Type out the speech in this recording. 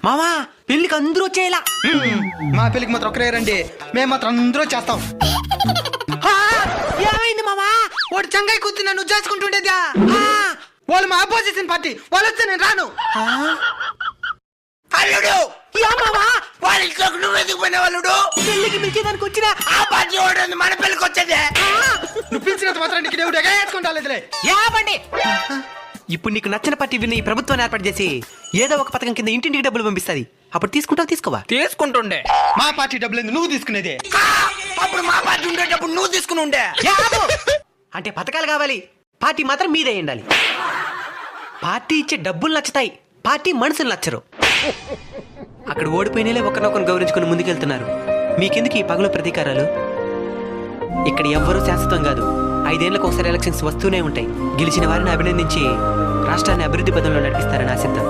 మావా పెళ్లికి అందరూ వచ్చేలా. మా పెళ్లికి మాత్రం ఒక్కరే రండి, మేము మాత్రం అందరూ చేస్తాం. ఏమైంది మావా? వాడు చంగాయి కూర్చుని నన్ను చేసుకుంటుండేదా? వాళ్ళు మా అపోజిషన్ పార్టీ, వాళ్ళు వస్తే నేను రాను. అల్లుడు వాళ్ళ ఇంట్లోకి నువ్వు ఎందుకు పోయిన వాళ్ళుడు? పెళ్లికి పిలిచేదానికి వచ్చినా ఆ పార్టీ ఓడింది, మన పెళ్లికి వచ్చేదే. నువ్వు పిలిచినంత మాత్రం నీకు దేవుడు ఎగేసుకుంటాలేదులే. యాబండి. ఇప్పుడు నీకు నచ్చిన పార్టీ విన్న ఈ ప్రభుత్వాన్ని ఏర్పాటు చేసి ఏదో ఒక పథకం కింద ఇంటింటికి డబ్బులు పంపిస్తుంది. అప్పుడు తీసుకుంటావు తీసుకోవా? తీసుకుంటుండే. మా పార్టీ డబ్బులు ఎందుకు నువ్వు తీసుకునేది? అప్పుడు మా పార్టీ ఉండేటప్పుడు నువ్వు తీసుకుని ఉండే. అంటే పథకాలు కావాలి, పార్టీ మాత్రం మీదే ఉండాలి. పార్టీ ఇచ్చే డబ్బులు నచ్చుతాయి, పార్టీ మనుషులు నచ్చరు. అక్కడ ఓడిపోయినలే ఒకరినొకరు గౌరవించుకుని ముందుకెళ్తున్నారు. మీకెందుకు ఈ పగలు ప్రతీకారాలు? ఇక్కడ ఎవ్వరూ శాశ్వతం కాదు. 5 ఏళ్లకు ఒకసారి ఎలక్షన్స్ వస్తూనే ఉంటాయి. గెలిచిన వారిని అభినందించి రాష్ట్రాన్ని అభివృద్ధి పదంలో నడిపిస్తారని ఆశిద్దాం.